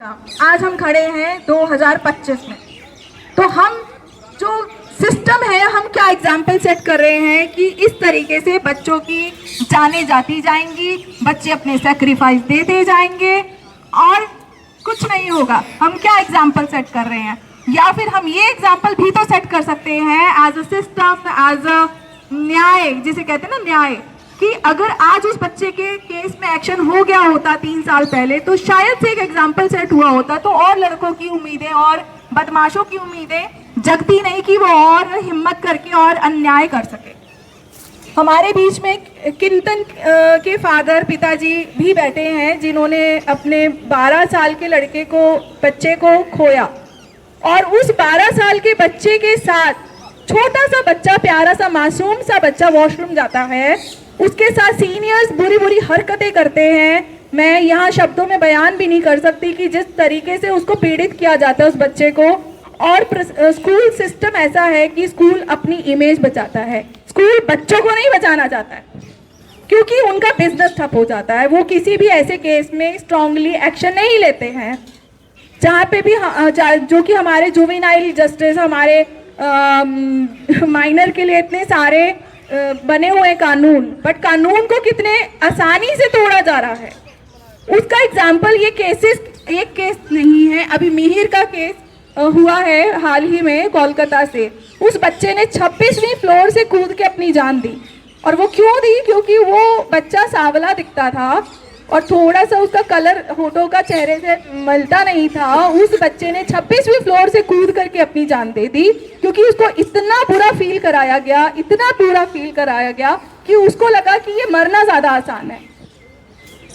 आज हम खड़े हैं 2025 में, तो हम जो सिस्टम है हम क्या एग्जाम्पल सेट कर रहे हैं कि इस तरीके से बच्चों की जानें जाती जाएंगी, बच्चे अपने सेक्रीफाइस देते जाएंगे और कुछ नहीं होगा। हम क्या एग्जाम्पल सेट कर रहे हैं, या फिर हम ये एग्जाम्पल भी तो सेट कर सकते हैं as a system, as a न्याय, जिसे कहते हैं ना न्याय, कि अगर आज उस बच्चे के केस में एक्शन हो गया होता 3 साल पहले तो शायद से एक एग्जाम्पल सेट हुआ होता, तो और लड़कों की उम्मीदें और बदमाशों की उम्मीदें जगती नहीं कि वो और हिम्मत करके और अन्याय कर सके। हमारे बीच में किंतन के फादर, पिताजी भी बैठे हैं जिन्होंने अपने 12 साल के बच्चे को खोया, और उस 12 साल के बच्चे के साथ छोटा सा बच्चा, प्यारा सा मासूम सा बच्चा वॉशरूम जाता है, उसके साथ सीनियर्स बुरी बुरी हरकतें करते हैं। मैं यहाँ शब्दों में बयान भी नहीं कर सकती कि जिस तरीके से उसको पीड़ित किया जाता है उस बच्चे को। और स्कूल सिस्टम ऐसा है कि स्कूल अपनी इमेज बचाता है, स्कूल बच्चों को नहीं बचाना चाहता है, क्योंकि उनका बिजनेस ठप हो जाता है। वो किसी भी ऐसे केस में स्ट्रांगली एक्शन नहीं लेते हैं जहाँ पे भी जो कि हमारे जुवेनाइल जस्टिस, हमारे माइनर के लिए इतने सारे बने हुए कानून, बट कानून को कितने आसानी से तोड़ा जा रहा है। उसका एग्जाम्पल ये केसेस एक केस नहीं है, अभी मिहिर का केस हुआ है हाल ही में कोलकाता से। उस बच्चे ने 26वीं फ्लोर से कूद के अपनी जान दी, और वो क्यों दी? क्योंकि वो बच्चा सांवला दिखता था और थोड़ा सा उसका कलर होठों का चेहरे से मिलता नहीं था। उस बच्चे ने 26वीं फ्लोर से कूद करके अपनी जान दे दी, क्योंकि उसको इतना बुरा फील कराया गया कि उसको लगा कि ये मरना ज़्यादा आसान है।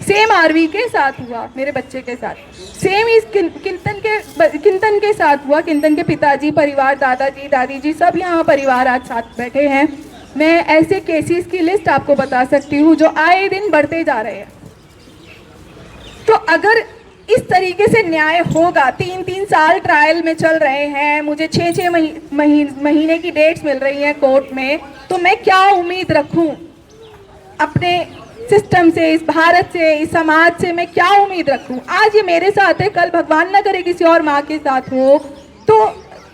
सेम आरवी के साथ हुआ, मेरे बच्चे के साथ, सेम इस किंतन के साथ हुआ। किंतन के पिताजी, परिवार, दादाजी, दादी जी, सब यहाँ परिवार आज साथ बैठे हैं। मैं ऐसे केसेस की लिस्ट आपको बता सकती हूँ जो आए दिन बढ़ते जा रहे हैं। तो अगर इस तरीके से न्याय होगा, 3-3 साल ट्रायल में चल रहे हैं, मुझे 6-6 महीने की डेट्स मिल रही हैं कोर्ट में, तो मैं क्या उम्मीद रखूं अपने सिस्टम से, इस भारत से, इस समाज से? मैं क्या उम्मीद रखूं? आज ये मेरे साथ है, कल भगवान न करे किसी और माँ के साथ हो, तो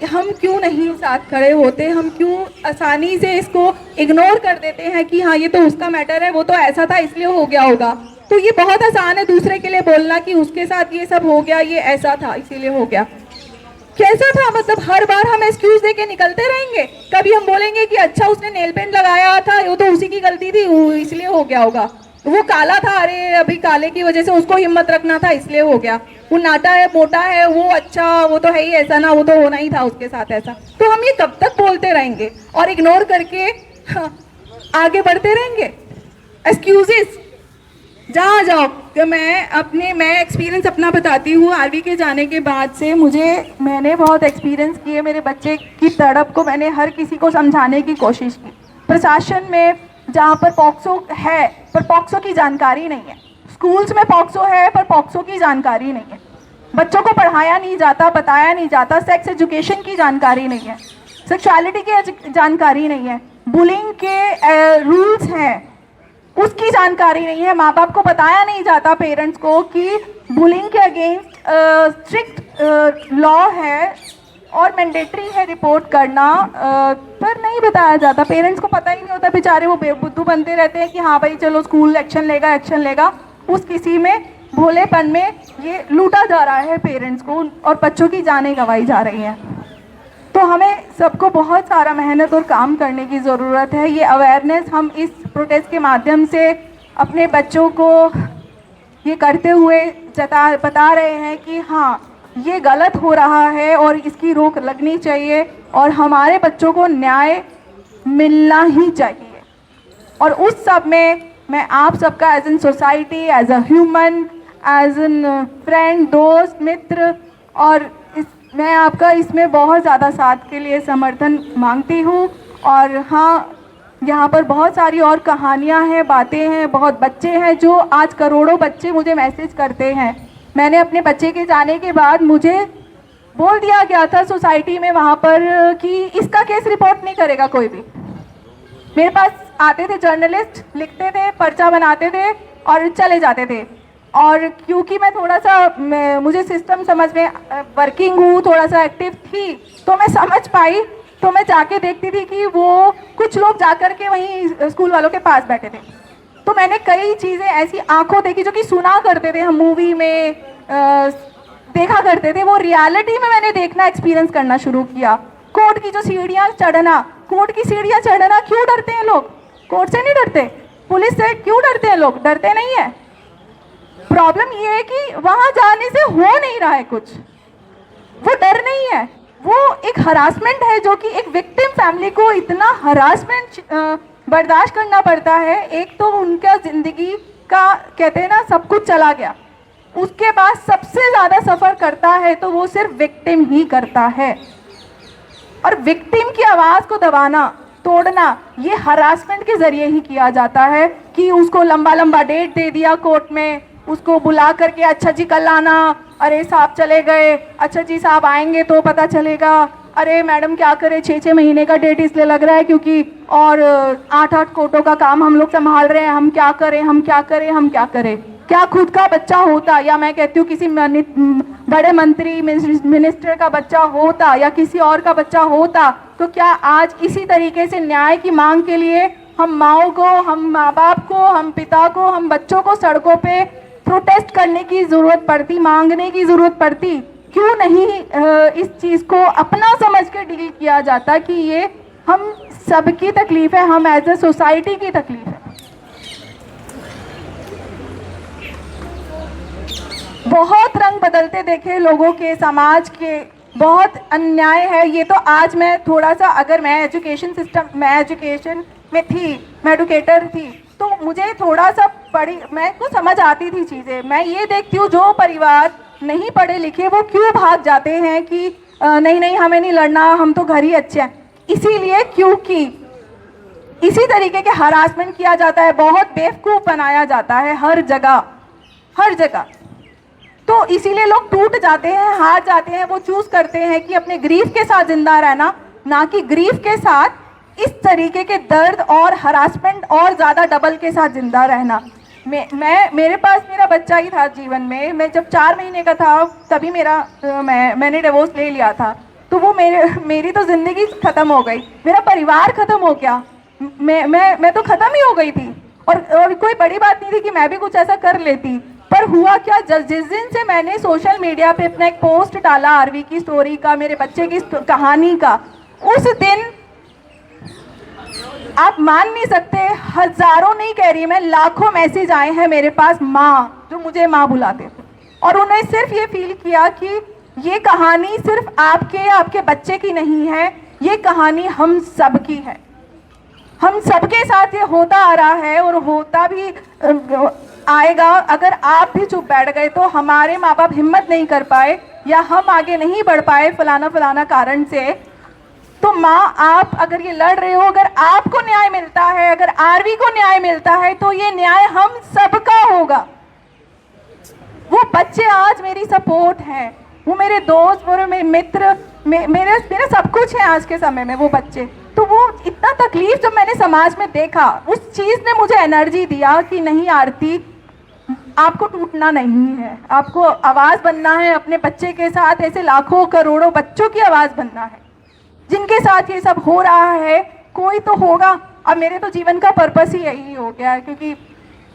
हम क्यों नहीं साथ खड़े होते? हम क्यों आसानी से इसको इग्नोर कर देते हैं कि हाँ ये तो उसका मैटर है, वो तो ऐसा था इसलिए हो गया होगा। तो ये बहुत आसान है दूसरे के लिए बोलना कि उसके साथ ये सब हो गया, ये ऐसा था इसीलिए हो गया। कैसा था? मतलब हर बार हम एक्सक्यूज देके निकलते रहेंगे। कभी हम बोलेंगे कि अच्छा उसने नेल पेंट लगाया था, वो तो उसी की गलती थी, इसलिए हो गया होगा। वो काला था, अरे अभी काले की वजह से उसको हिम्मत रखना था इसलिए हो गया। वो नाटा है, मोटा है, वो अच्छा, वो तो है ही ऐसा ना, वो तो होना ही था उसके साथ ऐसा। तो हम ये कब तक बोलते रहेंगे और इग्नोर करके आगे बढ़ते रहेंगे? एक्सक्यूजेस जहाँ जाओ। कि मैं एक्सपीरियंस अपना बताती हूँ। आरवी के जाने के बाद से मैंने बहुत एक्सपीरियंस किए। मेरे बच्चे की तड़प को मैंने हर किसी को समझाने की कोशिश की। प्रशासन में जहाँ पर पॉक्सो है पर पॉक्सो की जानकारी नहीं है, स्कूल्स में पॉक्सो है पर पॉक्सो की जानकारी नहीं है, बच्चों को पढ़ाया नहीं जाता, बताया नहीं जाता, सेक्स एजुकेशन की जानकारी नहीं है, सेक्सुअलिटी की जानकारी नहीं है, बुलिंग के रूल्स हैं उसकी जानकारी नहीं है। माँ बाप को बताया नहीं जाता, पेरेंट्स को, कि बुलिंग के अगेंस्ट स्ट्रिक्ट लॉ है और मैंडेटरी है रिपोर्ट करना, पर नहीं बताया जाता। पेरेंट्स को पता ही नहीं होता, बेचारे वो बेबुद्धू बनते रहते हैं कि हाँ भाई चलो स्कूल एक्शन लेगा। उस किसी में भोलेपन में ये लूटा जा रहा है पेरेंट्स को, और बच्चों की जानें गंवाई जा रही हैं। तो हमें सबको बहुत सारा मेहनत और काम करने की ज़रूरत है। ये अवेयरनेस हम इस प्रोटेस्ट के माध्यम से अपने बच्चों को ये करते हुए बता रहे हैं कि हाँ ये गलत हो रहा है और इसकी रोक लगनी चाहिए, और हमारे बच्चों को न्याय मिलना ही चाहिए। और उस सब में मैं आप सबका as an society, as a human, as an friend, दोस्त, मित्र, और मैं आपका इसमें बहुत ज़्यादा साथ के लिए समर्थन मांगती हूँ। और हाँ, यहाँ पर बहुत सारी और कहानियाँ हैं, बातें हैं, बहुत बच्चे हैं जो आज करोड़ों बच्चे मुझे मैसेज करते हैं। मैंने अपने बच्चे के जाने के बाद मुझे बोल दिया गया था सोसाइटी में वहाँ पर कि इसका केस रिपोर्ट नहीं करेगा कोई भी। मेरे पास आते थे जर्नलिस्ट, लिखते थे, पर्चा बनाते थे और चले जाते थे। और क्योंकि मैं थोड़ा सा मुझे सिस्टम समझ में वर्किंग हूँ, थोड़ा सा एक्टिव थी, तो मैं समझ पाई। तो मैं जाके देखती थी कि वो कुछ लोग जाकर के वहीं स्कूल वालों के पास बैठे थे। तो मैंने कई चीज़ें ऐसी आंखों देखी जो कि सुना करते थे हम, मूवी में देखा करते थे, वो रियलिटी में मैंने देखना, एक्सपीरियंस करना शुरू किया। कोर्ट की जो सीढ़ियाँ चढ़ना, कोर्ट की सीढ़ियाँ चढ़ना, क्यों डरते हैं लोग? कोर्ट से नहीं डरते, पुलिस से क्यों डरते हैं लोग? डरते नहीं है। प्रॉब्लम ये है कि वहाँ जाने से हो नहीं रहा है कुछ, वो डर नहीं है, वो एक हरासमेंट है जो कि एक विक्टिम फैमिली को इतना हरासमेंट बर्दाश्त करना पड़ता है। एक तो उनका ज़िंदगी का कहते हैं ना सब कुछ चला गया, उसके बाद सबसे ज़्यादा सफ़र करता है तो वो सिर्फ विक्टिम ही करता है। और विक्टिम की आवाज़ को दबाना, तोड़ना, ये हरासमेंट के ज़रिए ही किया जाता है कि उसको लंबा लंबा डेट दे दिया कोर्ट में, उसको बुला करके अच्छा जी कल आना, अरे साहब चले गए, अच्छा जी साहब आएंगे तो पता चलेगा, अरे मैडम क्या करें 6-6 महीने का डेट इसलिए लग रहा है क्योंकि और 8-8 कोर्टों का काम हम लोग संभाल रहे हैं, हम क्या करें, हम क्या करें, हम क्या करें। क्या खुद का बच्चा होता, या मैं कहती हूँ किसी बड़े मंत्री मिनिस्टर का बच्चा होता या किसी और का बच्चा होता, तो क्या आज इसी तरीके से न्याय की मांग के लिए हम माओ को, हम माँ बाप को, हम पिता को, हम बच्चों को सड़कों पे प्रोटेस्ट करने की ज़रूरत पड़ती, मांगने की ज़रूरत पड़ती? क्यों नहीं इस चीज़ को अपना समझ के डील किया जाता कि ये हम सबकी तकलीफ़ है, हम एज ए सोसाइटी की तकलीफ़ है। बहुत रंग बदलते देखे लोगों के, समाज के, बहुत अन्याय है ये। तो आज मैं थोड़ा सा, अगर मैं एजुकेशन में थी, मैं एडुकेटर थी, तो मुझे थोड़ा सा मैं को समझ आती थी चीज़ें। मैं ये देखती हूँ जो परिवार नहीं पढ़े लिखे वो क्यों भाग जाते हैं कि नहीं नहीं हमें नहीं लड़ना, हम तो घर ही अच्छे हैं। इसीलिए क्योंकि इसी तरीके के हरासमेंट किया जाता है, बहुत बेवकूफ़ बनाया जाता है हर जगह, हर जगह। तो इसीलिए लोग टूट जाते हैं, हार जाते हैं। वो चूज़ करते हैं कि अपने ग्रीफ के साथ जिंदा रहना, ना कि ग्रीफ के साथ इस तरीके के दर्द और हरासमेंट और ज़्यादा डबल के साथ जिंदा रहना। मेरे पास मेरा बच्चा ही था जीवन में। मैं जब 4 महीने का था तभी मैंने डिवोर्स ले लिया था। तो वो मेरी तो ज़िंदगी ख़त्म हो गई, मेरा परिवार ख़त्म हो गया, मैं तो ख़त्म ही हो गई थी। और कोई बड़ी बात नहीं थी कि मैं भी कुछ ऐसा कर लेती। पर हुआ क्या, जिस दिन से मैंने सोशल मीडिया पे अपना एक पोस्ट डाला आरवी की स्टोरी का, मेरे बच्चे की कहानी का, उस दिन आप मान नहीं सकते, हजारों नहीं कह रही मैं, लाखों मैसेज आए हैं मेरे पास, माँ जो मुझे माँ बुलाते थे। और उन्हें सिर्फ ये फील किया कि ये कहानी सिर्फ आपके या आपके बच्चे की नहीं है, ये कहानी हम सब की है, हम सबके साथ ये होता आ रहा है और होता भी आएगा। अगर आप भी चुप बैठ गए तो हमारे माँ बाप हिम्मत नहीं कर पाए या हम आगे नहीं बढ़ पाए फलाना कारण से, तो माँ आप अगर ये लड़ रहे हो, अगर आपको न्याय मिलता है, अगर आरवी को न्याय मिलता है, तो ये न्याय हम सबका होगा। वो बच्चे आज मेरी सपोर्ट हैं, वो मेरे दोस्त, वो मेरे मित्र, मेरा सब कुछ है आज के समय में वो बच्चे। तो वो इतना तकलीफ जब मैंने समाज में देखा, उस चीज़ ने मुझे एनर्जी दिया कि नहीं आरती, आपको टूटना नहीं है, आपको आवाज़ बनना है अपने बच्चे के साथ। ऐसे लाखों करोड़ों बच्चों की आवाज़ बनना है जिनके साथ ये सब हो रहा है। कोई तो होगा। अब मेरे तो जीवन का पर्पस ही यही हो गया है, क्योंकि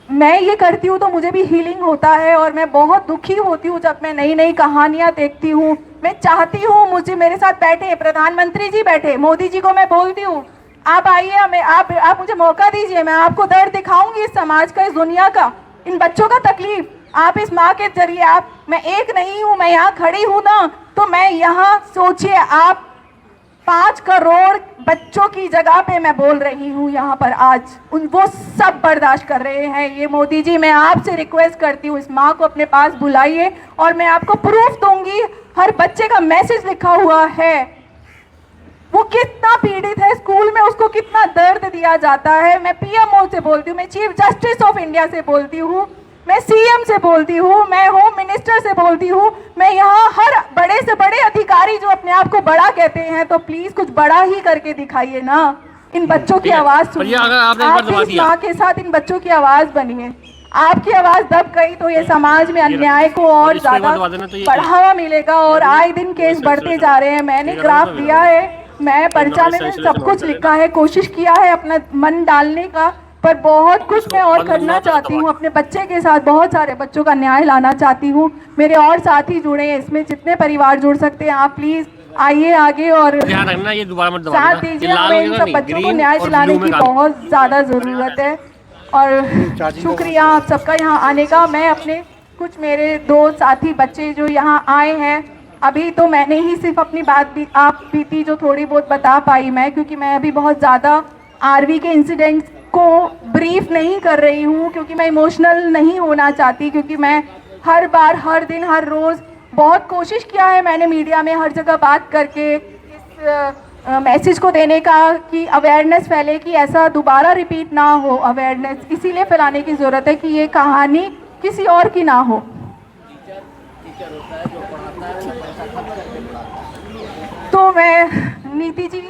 मैं ये करती हूँ तो मुझे भी हीलिंग होता है और मैं बहुत दुखी होती हूँ जब मैं नई नई कहानियाँ देखती हूँ। मैं चाहती हूँ मुझे मेरे साथ बैठे प्रधानमंत्री जी, बैठे मोदी जी को मैं बोलती हूँ आप आइए, आप मुझे मौका दीजिए, मैं आपको दर्द दिखाऊंगी इस समाज का, इस दुनिया का, इन बच्चों का तकलीफ। आप इस माँ के जरिए, मैं एक नहीं हूँ, मैं यहाँ खड़ी हूँ ना, तो मैं यहाँ सोचिए आप 5 करोड़ बच्चों की जगह पे मैं बोल रही हूँ यहाँ पर आज। वो सब बर्दाश्त कर रहे हैं। ये मोदी जी, मैं आपसे रिक्वेस्ट करती हूँ इस माँ को अपने पास बुलाइए और मैं आपको प्रूफ दूंगी। हर बच्चे का मैसेज लिखा हुआ है, वो कितना पीड़ित है, स्कूल में उसको कितना दर्द दिया जाता है। मैं पीएमओ से बोलती हूँ, मैं चीफ जस्टिस ऑफ इंडिया से बोलती हूँ, मैं सीएम से बोलती हूँ, मैं होम मिनिस्टर से बोलती हूँ, मैं यहाँ हर बड़े से बड़े अधिकारी जो अपने आप को बड़ा कहते हैं, तो प्लीज कुछ बड़ा ही करके दिखाइए ना। इन बच्चों की आवाज सुनिए, आप इस माँ के साथ इन बच्चों की आवाज बनिए। आपकी आवाज दब गई तो ये समाज में अन्याय को और ज्यादा बढ़ावा मिलेगा और आए दिन केस बढ़ते जा रहे हैं। मैंने ग्राफ दिया है, मैं पर्चा में सब कुछ लिखा है, कोशिश किया है अपना मन डालने का, पर बहुत कुछ मैं और करना चाहती हूँ। अपने बच्चे के साथ बहुत सारे बच्चों का न्याय लाना चाहती हूँ। मेरे और साथी जुड़े हैं, इसमें जितने परिवार जुड़ सकते हैं आप प्लीज आइए आगे और साथ दीजिए। हमें इन सब बच्चों को न्याय दिलाने की बहुत ज़्यादा ज़रूरत है। और शुक्रिया आप सबका यहाँ आने का। मैं अपने कुछ मेरे दो साथी बच्चे जो यहाँ आए हैं, अभी तो मैंने ही सिर्फ अपनी बात भी आप बीती जो थोड़ी बहुत बता पाई मैं, क्योंकि मैं अभी बहुत ज़्यादा आरवी के इंसिडेंट्स को ब्रीफ नहीं कर रही हूँ, क्योंकि मैं इमोशनल नहीं होना चाहती, क्योंकि मैं हर बार हर दिन हर रोज़ बहुत कोशिश किया है मैंने मीडिया में हर जगह बात करके इस मैसेज को देने का कि अवेयरनेस फैले, कि ऐसा दोबारा रिपीट ना हो। अवेयरनेस इसीलिए फैलाने की ज़रूरत है कि ये कहानी किसी और की ना हो। तो मैं नीति जी